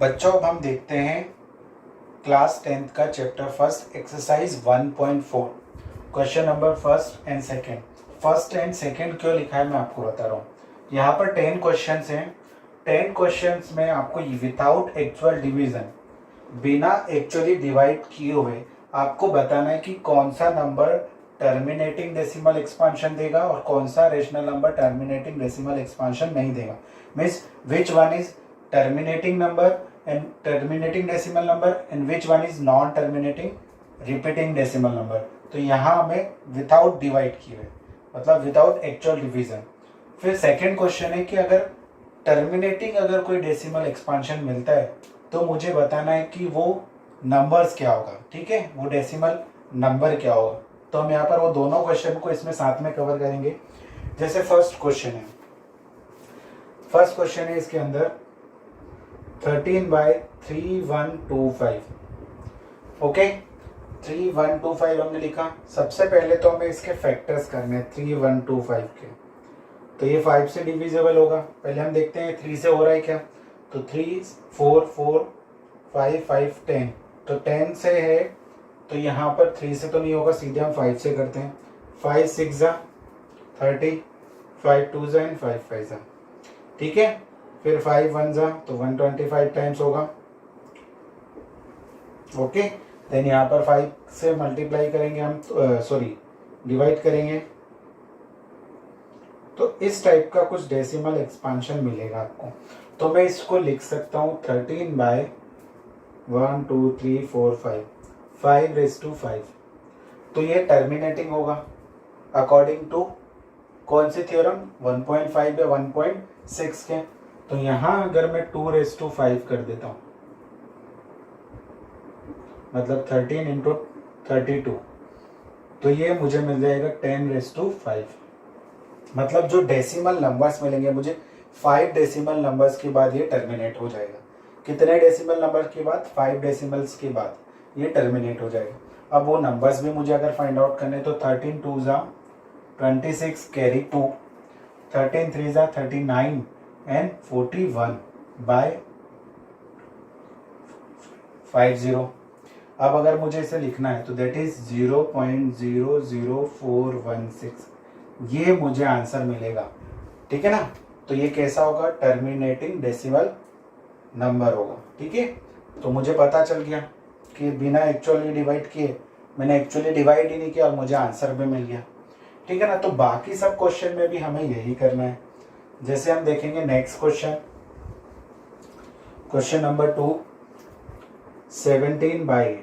बच्चों अब हम देखते हैं क्लास 10th का chapter first exercise 1.4 question number first and second. First and second क्यों लिखा है मैं आपको बता रहा हूँ। यहाँ पर 10 क्वेश्चंस हैं। 10 क्वेश्चंस में आपको विदाउट एक्चुअल डिवीजन, बिना एक्चुअली डिवाइड किए हुए आपको बताना है कि कौन सा नंबर टर्मिनेटिंग डेसिमल एक्सपांशन देगा और कौन सा rational number terminating decimal expansion नहीं देगा। Means which one is terminating number and terminating decimal number and which one is non terminating repeating decimal number। तो यहाँ हमें विदाउट डिवाइड किए हुए, मतलब विदाउट एक्चुअल डिवीजन। फिर सेकंड क्वेश्चन है कि अगर टर्मिनेटिंग अगर कोई डेसिमल एक्सपांशन मिलता है तो मुझे बताना है कि वो नंबर्स क्या होगा। ठीक है, वो डेसिमल नंबर क्या होगा। तो हम यहाँ पर वो दोनों क्वेश्चन को इसमें साथ में कवर करेंगे। जैसे फर्स्ट क्वेश्चन है, फर्स्ट क्वेश्चन है इसके अंदर 13/3125। ओके, 3125 हमने लिखा। सबसे पहले तो हमें इसके फैक्टर्स करने हैं 3125 के। तो ये 5 से डिविजिबल होगा। पहले हम देखते हैं 3 से हो रहा है क्या। तो 3 4 4 5 5 10, तो 10 से है तो यहाँ पर 3 से तो नहीं होगा, सीधे हम 5 से करते हैं। 5 6 जा 30, 5 2 जा एंड 5 5 जा। ठीक है, फिर 5 1 जा तो 125 टाइम्स होगा। ओके, देन यहाँ पर 5 से मल्टीप्लाई करेंगे हम, सॉरी डिवाइड करेंगे, तो इस टाइप का कुछ डेसिमल एक्सपांशन मिलेगा आपको। तो मैं इसको लिख सकता हूँ 13/1 2 3 4 5 5⁵5। तो ये टर्मिनेटिंग होगा अकॉर्डिंग टू कौन सी थ्योरम, 1.5 या 1.6 के। तो यहां अगर मैं 2⁵5 कर देता हूं, मतलब 13 इंटू 32, तो ये मुझे मिल जाएगा 10⁵5। मतलब जो डेसिमल नंबर्स मिलेंगे मुझे 5 डेसिमल नंबर्स के बाद ये टर्मिनेट हो जाएगा। कितने डेसिमल नंबर के बाद, 5 डेसिमल्स के बाद ये टर्मिनेट हो जाएगा। अब वो नंबर्स भी मुझे अगर फाइंड आउट करने, तो 13 2 जा 26 कैरी 2, 13 3 जा 39 एंड 41/50। अब अगर मुझे इसे लिखना है तो दैट इज 0.00416, ये मुझे आंसर मिलेगा। ठीक है ना। तो ये कैसा होगा, टर्मिनेटिंग डेसिमल नंबर होगा। ठीक है, तो मुझे पता चल गया कि बिना एक्चुअली डिवाइड किए, मैंने एक्चुअली डिवाइड ही नहीं किया और मुझे आंसर भी मिल गया। ठीक है ना। तो बाकी सब क्वेश्चन में भी हमें यही करना है। जैसे हम देखेंगे नेक्स्ट क्वेश्चन, क्वेश्चन नंबर 2 17/8।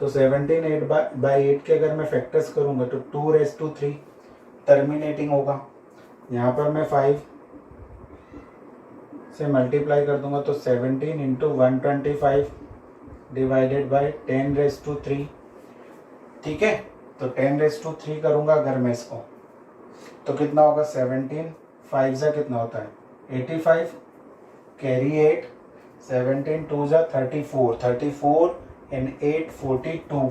तो 17/8 के अगर मैं फैक्टर्स करूंगा तो 2⁵3 टर्मिनेटिंग होगा। यहाँ पर मैं 5 से मल्टीप्लाई कर दूंगा तो 17 इंटू 125 डिवाइडेड बाई 10⁵3। ठीक है, तो 10⁵3 करूंगा अगर मैं इसको, तो कितना होगा, 17 5 जा कितना होता है 85 कैरी 8, 17 2 जा 34, 34 एंड 8 42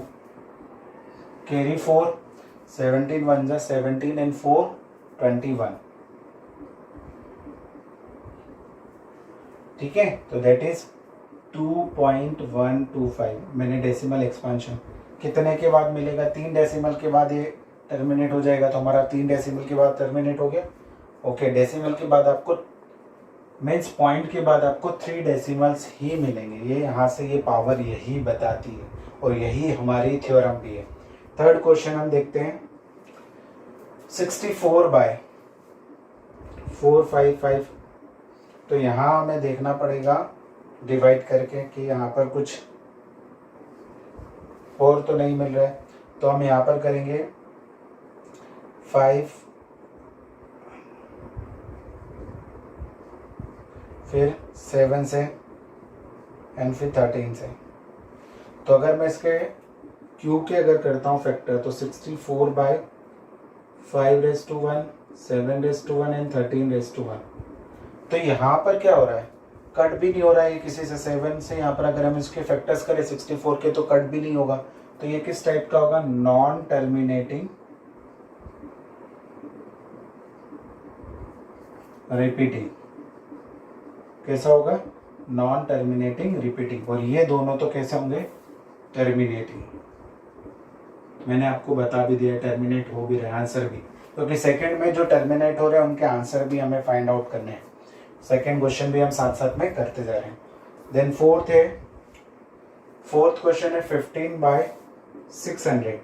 कैरी 4, 17 1 जा 17 एंड 4 21। ठीक है, तो दैट इज 2.125। मैंने डेसिमल एक्सपांशन कितने के बाद मिलेगा, 3 डेसिमल के बाद ये टर्मिनेट हो जाएगा। तो हमारा 3 डेसिमल के बाद टर्मिनेट हो गया। ओके, डेसिमल के बाद आपको मीन्स पॉइंट के बाद आपको 3 डेसिमल्स ही मिलेंगे। ये यहाँ से ये पावर यही बताती है और यही हमारी थ्योरम भी है। थर्ड क्वेश्चन हम देखते हैं 64/455। तो यहाँ हमें देखना पड़ेगा डिवाइड करके कि यहाँ पर कुछ और तो नहीं मिल रहा है। तो हम यहाँ पर करेंगे 5, फिर 7 से एंड फिर 13 से। तो अगर मैं इसके क्यूब के अगर करता हूँ फैक्टर, तो 64/5⁵1 7⁵1 एंड 13⁵1। तो यहाँ पर क्या हो रहा है, कट भी नहीं हो रहा है किसी से। 7 से यहाँ पर अगर हम इसके फैक्टर्स करें 64 के तो कट भी नहीं होगा। तो ये किस टाइप का होगा, नॉन टर्मिनेटिंग रिपीटिंग। कैसा होगा, नॉन टर्मिनेटिंग रिपीटिंग, और ये दोनों तो कैसे होंगे, टर्मिनेटिंग। मैंने आपको बता भी दिया टर्मिनेट हो भी रहे आंसर भी, क्योंकि सेकंड में जो टर्मिनेट हो रहे हैं उनके आंसर भी हमें फाइंड आउट करने हैं। सेकंड क्वेश्चन भी हम साथ साथ में करते जा रहे हैं। देन फोर्थ क्वेश्चन है 1600।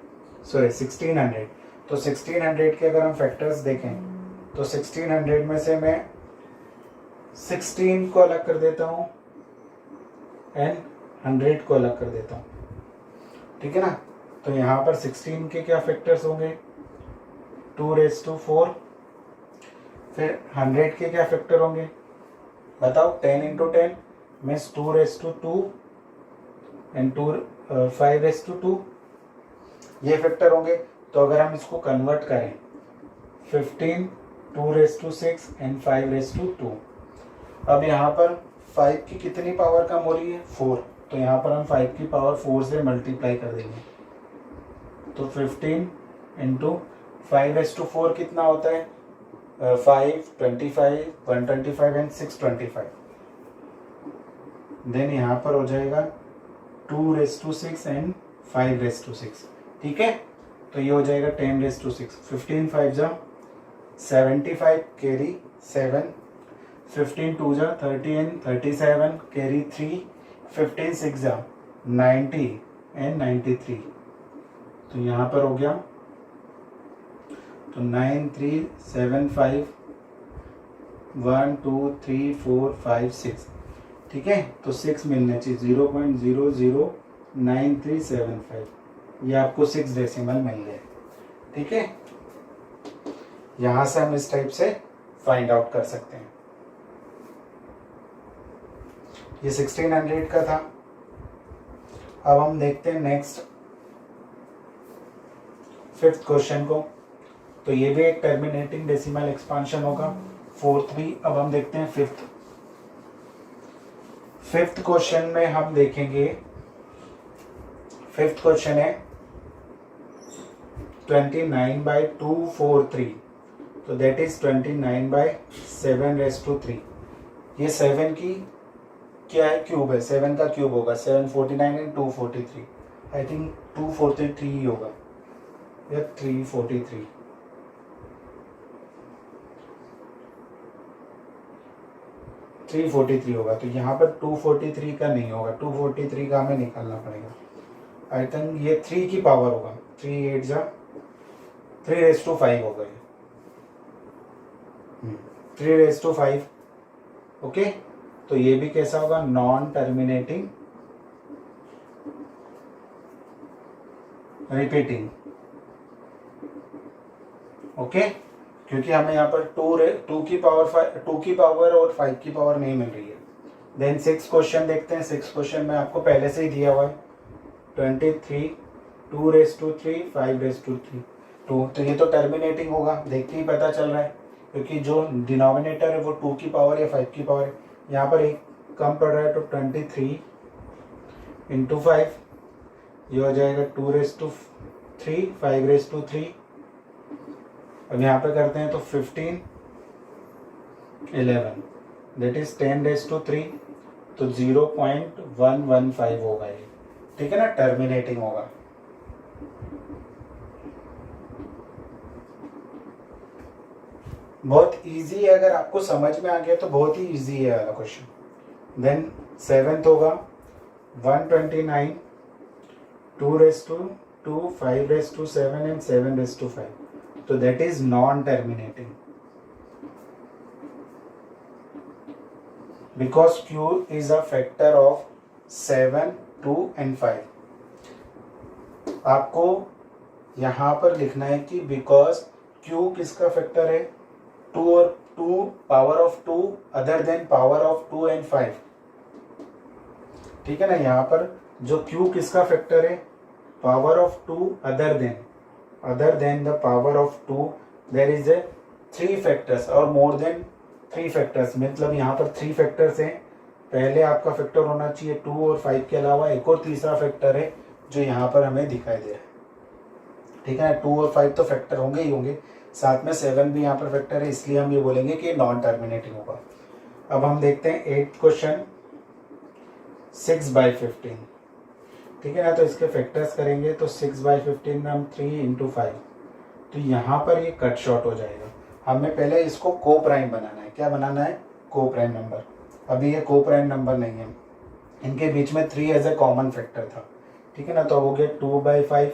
तो 1600 के अगर हम फैक्टर्स देखें तो 1600 में से मैं 16 को अलग कर देता हूँ एंड 100 को अलग कर देता हूँ, ठीक है ना। तो यहाँ पर 16 के क्या फैक्टर्स होंगे, 2⁴। फिर 100 के क्या फैक्टर होंगे बताओ, 10 × 10 मीन्स 2⁵2 एंड 5⁵2, ये फैक्टर होंगे। तो अगर हम इसको कन्वर्ट करें 15, 2⁶ एंड 5⁵2, अब यहाँ पर 5 की कितनी पावर कम हो रही है, 4। तो यहाँ पर हम 5 की पावर 4 से मल्टीप्लाई कर देंगे। तो 15 × 5⁴ कितना होता है, 5, 25, 125 एंड 625। देन यहाँ पर हो जाएगा 2⁶ एंड 5⁶, ठीक है। तो ये हो जाएगा 10⁶। 15 5 75 कैरी 7, 15 2 30 एंड 37 कैरी 3, 15 6 90 एंड 93। तो यहाँ पर हो गया, तो 9 3 7 5 1 2 3 4 5 6, ठीक है। तो 6 मिलने चाहिए, 0.009375, ये आपको 6 डेसिमल मिल गए, ठीक है। यहां से हम इस टाइप से फाइंड आउट कर सकते हैं। ये 1600 का था। अब हम देखते हैं नेक्स्ट 5th क्वेश्चन को। तो ये भी एक टर्मिनेटिंग डेसिमल एक्सपांशन होगा, 4th भी। अब हम देखते हैं 5th क्वेश्चन में हम देखेंगे, 5th क्वेश्चन है 29/243, तो दैट इज 29/7⁻3। ये 7 की क्या है, क्यूब है, 7 का क्यूब होगा, 749 एंड 243। आई थिंक 243 ही होगा या 343, 343 होगा। तो यहाँ पर 243 का नहीं होगा, 243 का हमें निकालना पड़ेगा। आई थिंक ये 3 की पावर होगा, 3 8 3⁵5 होगा ये, 3⁵5, ओके। तो ये भी कैसा होगा, नॉन टर्मिनेटिंग रिपीटिंग, ओके। क्योंकि हमें यहाँ पर 2 की पावर और 5 की पावर नहीं मिल रही है। देन 6 क्वेश्चन देखते हैं। 6 क्वेश्चन में आपको पहले से ही दिया हुआ है 23, 2⁵3, 5⁵3, 2। तो ये तो टर्मिनेटिंग होगा, देख के ही पता चल रहा है, क्योंकि जो डिनोमिनेटर है वो 2 की पावर या 5 की पावर है। यहाँ पर एक कम पड़ रहा है, तो 23 × 5, ये हो जाएगा 2⁵3, 5⁵3। अब यहाँ पे करते हैं तो 15 11, दैट इज 10⁵3, तो 0.115 होगा ये, ठीक है ना, टर्मिनेटिंग होगा। बहुत इजी है, अगर आपको समझ में आ गया तो बहुत ही इजी है वाला क्वेश्चन। देन 7th होगा 129, 2⁵2, 5⁵7 एंड 7⁵5, तो that is non terminating, because Q is a factor of 7, 2 and 5। आपको यहाँ पर लिखना है कि बिकॉज Q किसका फैक्टर है, 2 और 2 power of 2 other then power of 2 and 5, ठीक है ना। यहाँ पर जो Q किसका फैक्टर है, power of 2 other than the power of 2, there is a 3 factors और मोर देन 3 फैक्टर्स, मतलब यहाँ पर 3 फैक्टर्स हैं। पहले आपका फैक्टर होना चाहिए 2 और 5 के अलावा एक और तीसरा फैक्टर है जो यहाँ पर हमें दिखाई दे रहा है, ठीक है ना। 2 और 5 तो फैक्टर होंगे ही होंगे, साथ में 7 भी यहाँ पर फैक्टर है, इसलिए हम ये बोलेंगे कि नॉन टर्मिनेटिंग होगा। अब हम देखते हैं 8th क्वेश्चन। 6/15, ठीक है ना। तो इसके फैक्टर्स करेंगे तो 6/15 में हम 3 × 5, तो यहाँ पर ये कट शॉर्ट हो जाएगा। हमें पहले इसको को प्राइम बनाना है। क्या बनाना है? को प्राइम नंबर। अभी ये को प्राइम नंबर नहीं है, इनके बीच में 3 एज ए कॉमन फैक्टर था, ठीक है ना। तो अब हो गया 2/5,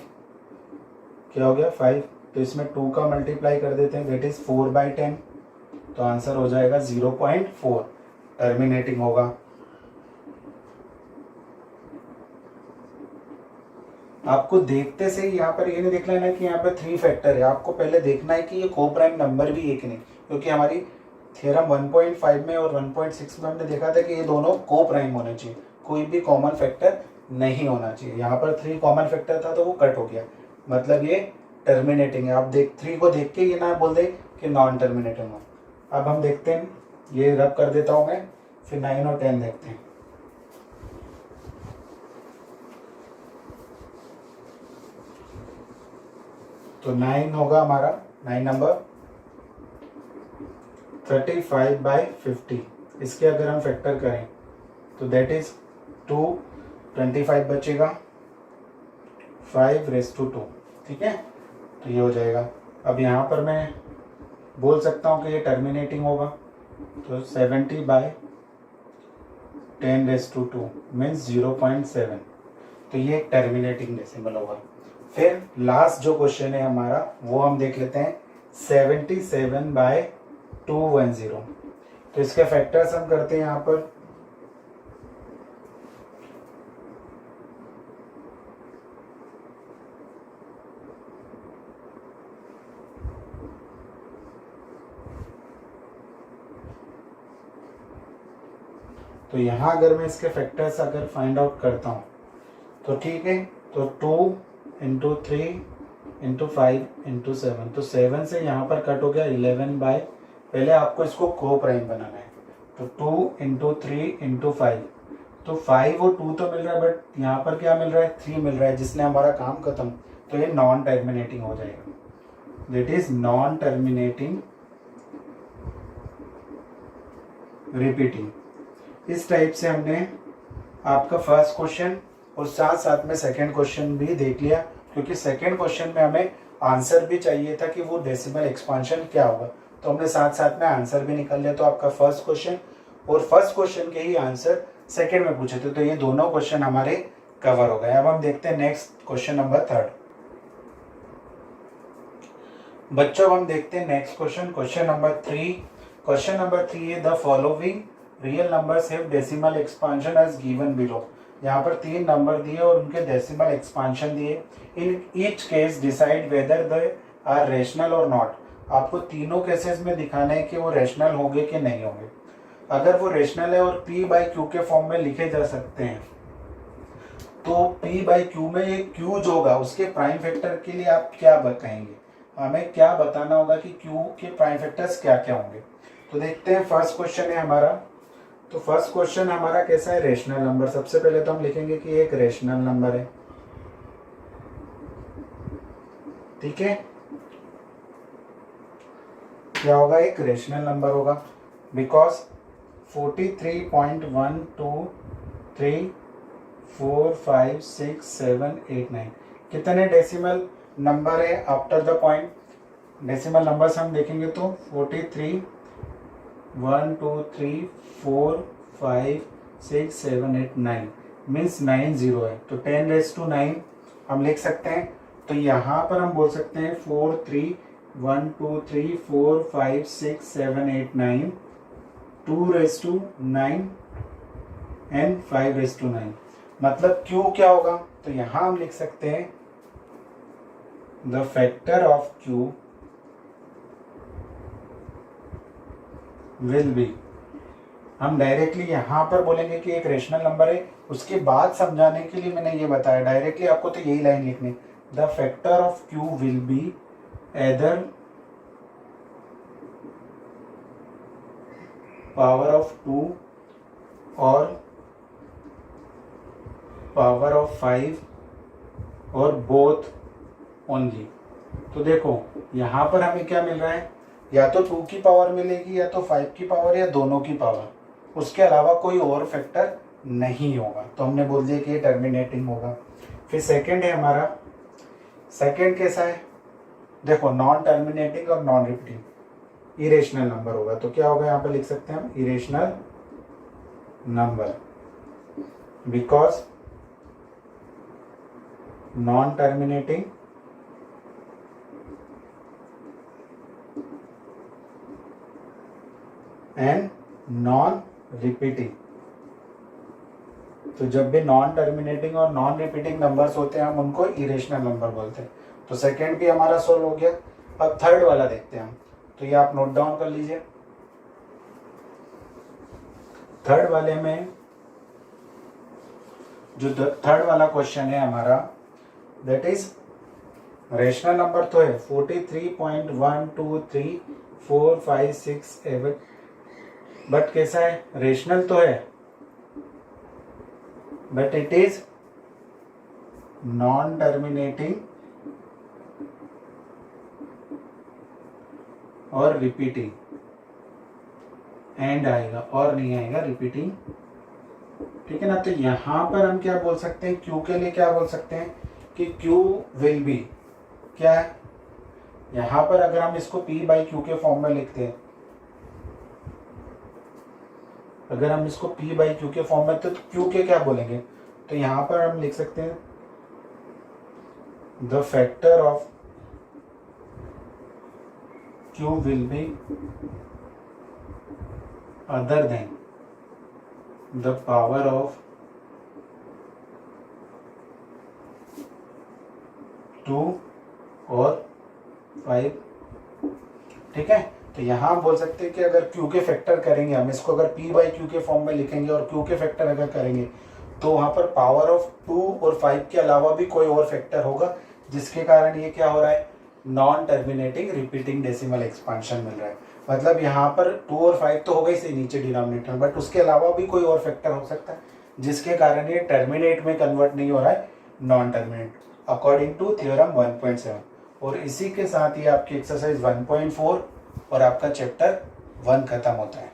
क्या हो गया 5, तो इसमें 2 का मल्टीप्लाई कर देते हैं, दैट इज 4/10, तो आंसर हो जाएगा 0.4, टर्मिनेटिंग होगा। आपको देखते से ही यहाँ पर ये नहीं देख लेना कि यहाँ पर 3 फैक्टर है, आपको पहले देखना है कि ये को प्राइम नंबर भी एक नहीं, क्योंकि हमारी थ्योरम 1.5 में और 1.6 में हमने देखा था कि ये दोनों को प्राइम होने चाहिए, कोई भी कॉमन फैक्टर नहीं होना चाहिए। यहाँ पर 3 कॉमन फैक्टर था तो वो कट हो गया, मतलब ये टर्मिनेटिंग है। आप 3 को देख के ये ना बोल दे कि नॉन टर्मिनेटिंग हो। अब हम देखते हैं, ये रब कर देता हूँ मैं, फिर 9 और 10 देखते हैं। तो 9 होगा हमारा, 9 नंबर 35/50, इसके अगर हम फैक्टर करें तो दैट इज 2, 25 बचेगा, 5/2, ठीक है। तो ये हो जाएगा। अब यहाँ पर मैं बोल सकता हूँ कि ये टर्मिनेटिंग होगा, तो 70/10^2 मीन्स 0.7, तो ये टर्मिनेटिंग डेसिमल होगा। फिर लास्ट जो क्वेश्चन है हमारा वो हम देख लेते हैं, 77/210, तो इसके फैक्टर्स हम करते हैं यहाँ पर। तो यहाँ अगर मैं इसके फैक्टर्स अगर फाइंड आउट करता हूँ तो ठीक है, तो 2 × 3 × 5 × 7, तो 7 से यहाँ पर कट हो गया 11, पहले आपको इसको को प्राइम बनाना है, तो 2 × 3 × 5, तो 5 और 2 तो मिल रहा है, बट यहाँ पर क्या मिल रहा है? 3 मिल रहा है, जिसने हमारा काम खत्म, तो ये नॉन टर्मिनेटिंग हो जाएगा, that is non terminating repeating. इस टाइप से हमने आपका फर्स्ट क्वेश्चन और साथ साथ में सेकंड क्वेश्चन भी देख लिया, क्योंकि सेकंड क्वेश्चन में हमें आंसर भी चाहिए था कि वो डेसिमल एक्सपांशन क्या होगा, तो हमने साथ साथ में आंसर भी निकाल लिया। तो आपका फर्स्ट क्वेश्चन और फर्स्ट क्वेश्चन के ही आंसर सेकंड में पूछे थे, तो ये दोनों क्वेश्चन हमारे कवर हो गए। अब हम देखते हैं नेक्स्ट क्वेश्चन नंबर 3। बच्चों हम देखते हैं नेक्स्ट क्वेश्चन, क्वेश्चन नंबर 3। क्वेश्चन नंबर 3 है, the following real numbers have decimal expansion as given below. यहाँ पर 3 नंबर दिए और उनके डेसिमल एक्सपांशन दिए। In each case decide whether they are rational और नॉट। आपको तीनों केसेस में दिखाना है कि वो रेशनल होंगे कि नहीं होंगे। अगर वो रेशनल है और p/q के फॉर्म में लिखे जा सकते हैं, तो p/q में ये q जो होगा उसके प्राइम फैक्टर के लिए आप क्या कहेंगे? हमें क्या बताना होगा कि q के प्राइम फैक्टर्स क्या क्या होंगे। तो देखते हैं, फर्स्ट क्वेश्चन है हमारा। तो फर्स्ट क्वेश्चन हमारा कैसा है? Rational number. सबसे पहले तो हम लिखेंगे कि एक रेशनल नंबर है, ठीक है। क्या होगा? एक रेशनल नंबर होगा, बिकॉज 43.123456789 कितने डेसिमल नंबर है after the point? Decimal numbers हम देखेंगे तो 43 1 2 3 4 5 6 7 8 9 मीन्स 9 0 है, तो 10^9 हम लिख सकते हैं। तो यहाँ पर हम बोल सकते हैं 4 3 1 2 3 4 5 6 7 8 9 2^9 एंड 5^9, मतलब Q क्या होगा? तो यहाँ हम लिख सकते हैं the factor of Q will be. हम डायरेक्टली यहाँ पर बोलेंगे कि एक रेशनल नंबर है, उसके बाद समझाने के लिए मैंने ये बताया, डायरेक्टली आपको तो यही लाइन लिखनी, the factor of Q will be either power of 2 और पावर ऑफ 5 और बोथ ओनली। तो देखो यहाँ पर हमें क्या मिल रहा है, या तो 2 की पावर मिलेगी या तो 5 की पावर या दोनों की पावर, उसके अलावा कोई और फैक्टर नहीं होगा, तो हमने बोल दिया कि ये टर्मिनेटिंग होगा। फिर सेकंड है हमारा, सेकंड कैसा है, देखो नॉन टर्मिनेटिंग और नॉन रिपीटिंग, इरेशनल नंबर होगा। तो क्या होगा, यहाँ पे लिख सकते हैं हम irrational number, because non terminating and non repeating. तो जब भी नॉन टर्मिनेटिंग और नॉन रिपीटिंग नंबर्स होते हैं हम उनको इरेशनल नंबर बोलते हैं। तो सेकेंड भी हमारा सोल्व हो गया। अब थर्ड वाला देखते हैं हम, तो ये आप नोट डाउन कर लीजिए। थर्ड वाले में जो थर्ड वाला क्वेश्चन है हमारा, दैट इज रेशनल नंबर तो है 43.1234567, बट कैसा है, रेशनल तो है but it is non terminating और रिपीटिंग, एंड आएगा और नहीं आएगा रिपीटिंग, ठीक है ना। तो यहां पर हम क्या बोल सकते हैं, क्यू के लिए क्या बोल सकते हैं कि क्यू विल बी क्या है, यहां पर अगर हम इसको P बाई क्यू के फॉर्म में लिखते हैं, अगर हम इसको P बाई क्यू के फॉर्म में, तो क्यू के क्या बोलेंगे, तो यहां पर हम लिख सकते हैं the factor of Q will be other than the power of 2 और 5, ठीक है। तो यहां हम बोल सकते हैं कि अगर क्यू के फैक्टर करेंगे, हम इसको अगर P बाई क्यू के फॉर्म में लिखेंगे और क्यू के फैक्टर अगर करेंगे, तो वहां पर पावर ऑफ 2 और 5 के अलावा भी कोई और फैक्टर होगा, जिसके कारण ये क्या हो रहा है, non terminating repeating decimal expansion मिल रहा है। मतलब यहाँ पर 2 और 5 तो हो गई से नीचे डिनोमिनेटर, बट उसके अलावा भी कोई और फैक्टर हो सकता है, जिसके कारण ये टर्मिनेट में कन्वर्ट नहीं हो रहा है, non terminate, according to theorem 1.7। और इसी के साथ ही आपकी एक्सरसाइज 1.4 और आपका चैप्टर 1 खत्म होता है।